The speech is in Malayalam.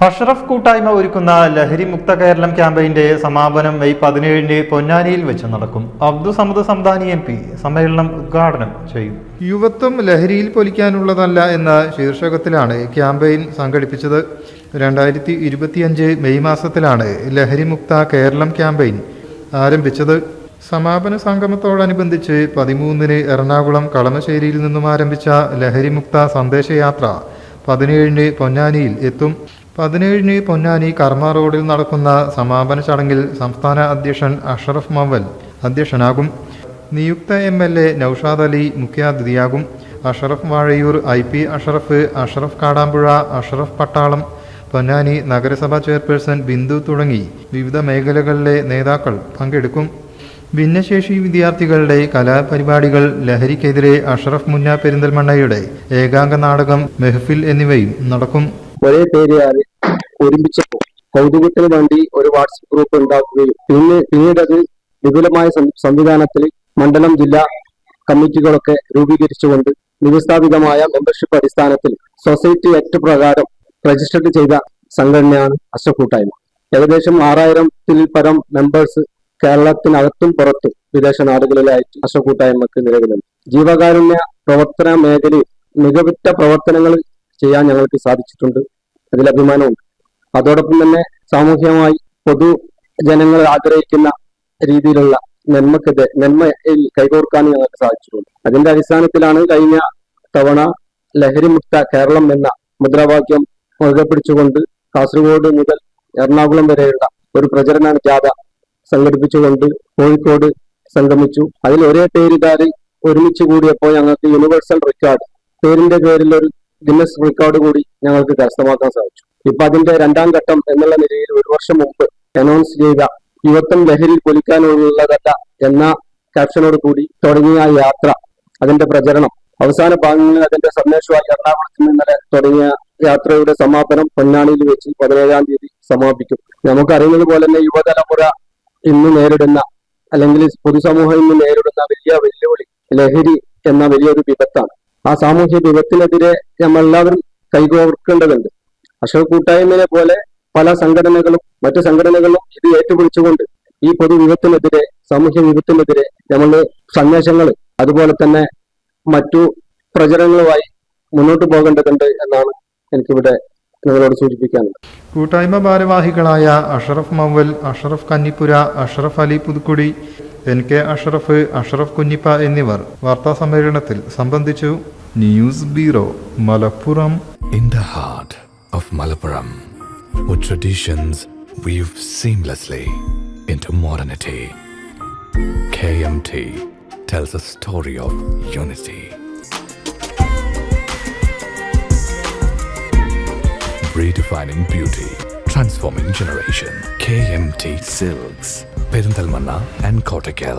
അഷ്റഫ് കൂട്ടായ്മ ഒരുക്കുന്ന ലഹരി മുക്ത കേരളം ക്യാമ്പയിന്റെ സമാപനം മെയ് 17 പൊന്നാനിയിൽ വെച്ച് നടക്കും. അബ്ദു സമദ് സംദാനി MP സമ്മേളനം ഉദ്ഘാടനം ചെയ്യും. യുവത്വം ലഹരിയിൽ പൊലിക്കാനുള്ളതല്ല എന്ന ശീർഷകത്തിലാണ് ക്യാമ്പയിൻ സംഘടിപ്പിച്ചത്. 2025 മെയ് മാസത്തിലാണ് ലഹരി മുക്ത കേരളം ക്യാമ്പയിൻ ആരംഭിച്ചത്. സമാപന സംഗമത്തോടനുബന്ധിച്ച് 13 എറണാകുളം കളമശ്ശേരിയിൽ നിന്നും ആരംഭിച്ച ലഹരി മുക്ത സന്ദേശയാത്ര 17 പൊന്നാനിയിൽ എത്തും. 17 പൊന്നാനി കർമ്മ റോഡിൽ നടക്കുന്ന സമാപന ചടങ്ങിൽ സംസ്ഥാന അധ്യക്ഷൻ അഷ്റഫ് മവ്വൽ അധ്യക്ഷനാകും. നിയുക്ത MLA നൌഷാദ് അലി മുഖ്യാതിഥിയാകും. അഷ്റഫ് വാഴയൂർ, IP അഷ്റഫ്, അഷ്റഫ് കാടാമ്പുഴ, അഷ്റഫ് പട്ടാളം, പൊന്നാനി നഗരസഭാ ചെയർപേഴ്സൺ ബിന്ദു തുടങ്ങി വിവിധ മേഖലകളിലെ നേതാക്കൾ പങ്കെടുക്കും. ഭിന്നശേഷി വിദ്യാർത്ഥികളുടെ കലാപരിപാടികൾ, ലഹരിക്കെതിരെ അഷ്റഫ് മുന്ന പെരിന്തൽമണ്ണയുടെ ഏകാംഗ നാടകം, മെഹ്ഫിൽ എന്നിവയും നടക്കും. ഒരേ പേരുകാരെ ഒരുമിച്ചപ്പോൾ കൗതുകത്തിന് വേണ്ടി ഒരു വാട്സപ്പ് ഗ്രൂപ്പ് ഉണ്ടാക്കുകയും പിന്നീട് അത് വിപുലമായ സംവിധാനത്തിൽ മണ്ഡലം ജില്ലാ കമ്മിറ്റികളൊക്കെ രൂപീകരിച്ചുകൊണ്ട് വ്യവസ്ഥാപിതമായ മെമ്പർഷിപ്പ് അടിസ്ഥാനത്തിൽ സൊസൈറ്റി ആക്ട് പ്രകാരം രജിസ്റ്റർ ചെയ്ത സംഘടനയാണ് അഷ്റഫ് കൂട്ടായ്മ. ഏകദേശം 6000-ൽ പരം മെമ്പേഴ്സ് കേരളത്തിനകത്തും പുറത്തും വിദേശ നാടുകളിലായിട്ട് അഷ്റഫ് കൂട്ടായ്മക്ക് നിലവിലുണ്ട്. ജീവകാരുണ്യ പ്രവർത്തന മേഖലയിൽ മികവുറ്റ പ്രവർത്തനങ്ങൾ ചെയ്യാൻ ഞങ്ങൾക്ക് സാധിച്ചിട്ടുണ്ട്. അതിൽ അഭിമാനമുണ്ട്. അതോടൊപ്പം തന്നെ സാമൂഹികമായി പൊതുജനങ്ങൾ ആഗ്രഹിക്കുന്ന രീതിയിലുള്ള നന്മയിൽ കൈകോർക്കാനും ഞങ്ങൾക്ക് സാധിച്ചിട്ടുണ്ട്. അതിന്റെ അടിസ്ഥാനത്തിലാണ് കഴിഞ്ഞ തവണ ലഹരി മുക്ത കേരളം എന്ന മുദ്രാവാക്യം മുറുകെ പിടിച്ചുകൊണ്ട് കാസർഗോഡ് മുതൽ എറണാകുളം വരെയുള്ള ഒരു പ്രചരണ ജാഥ സംഘടിപ്പിച്ചുകൊണ്ട് കോഴിക്കോട് സംഗമിച്ചു. അതിൽ ഒരേ പേരുകാരിൽ ഒരുമിച്ച് കൂടിയപ്പോൾ ഞങ്ങൾക്ക് യൂണിവേഴ്സൽ റെക്കോർഡ്, പേരിന്റെ പേരിൽ ഒരു ഗിന്നസ് റെക്കോർഡ് കൂടി ഞങ്ങൾക്ക് കരസ്ഥമാക്കാൻ സാധിച്ചു. ഇപ്പൊ അതിന്റെ 2ാം ഘട്ടം എന്നുള്ള നിലയിൽ 1 വർഷം മുമ്പ് അനൗൺസ് ചെയ്ത യുവത്വം ലഹരിയിൽ പൊലിക്കാനുള്ളതല്ല എന്ന ക്യാപ്ഷനോട് കൂടി തുടങ്ങിയ യാത്ര, അതിന്റെ പ്രചരണം അവസാന ഭാഗങ്ങളിൽ അതിന്റെ സന്ദേശമായി എറണാകുളത്ത് ഇന്നലെ തുടങ്ങിയ യാത്രയുടെ സമാപനം പൊന്നാനിയിൽ വെച്ച് 17-ാം തീയതി സമാപിക്കും. നമുക്കറിയുന്നത് പോലെ തന്നെ യുവതലമുറ ഇന്ന് നേരിടുന്ന, അല്ലെങ്കിൽ പൊതുസമൂഹം ഇന്ന് നേരിടുന്ന വലിയ വെല്ലുവിളി ലഹരി എന്ന വലിയൊരു വിപത്താണ്. ആ സാമൂഹ്യ വിപത്തിനെതിരെ നമ്മളെല്ലാവരും കൈകോർക്കേണ്ടതുണ്ട്. അഷ്റഫ് കൂട്ടായ്മയെ പോലെ പല സംഘടനകളും മറ്റു സംഘടനകളും ഇത് ഏറ്റുപിടിച്ചുകൊണ്ട് ഈ പൊതുവിപത്തിനെതിരെ, സാമൂഹ്യ വിപത്തിനെതിരെ നമ്മൾ സന്ദേശങ്ങൾ അതുപോലെ തന്നെ മറ്റു പ്രചരണങ്ങളുമായി മുന്നോട്ട് പോകേണ്ടതുണ്ട് എന്നാണ് എനിക്കിവിടെ നിങ്ങളോട് സൂചിപ്പിക്കാനുള്ളത്. കൂട്ടായ്മ ഭാരവാഹികളായ അഷ്റഫ് മവ്വൽ, അഷ്റഫ് കന്നിപ്പുര, അഷ്റഫ് അലി പുതുക്കുടി, NK അഷ്റഫ്, അഷ്റഫ് കുഞ്ഞിപ്പ എന്നിവർ വാർത്താ സമ്മേളനത്തിൽ സംബന്ധിച്ചു. News bureau, Malappuram. In the heart of Malappuram, with traditions weave seamlessly into modernity, KMT tells a story of unity. Redefining beauty, transforming generation. KMT Silks, Perinthalmanna and Kottakkal.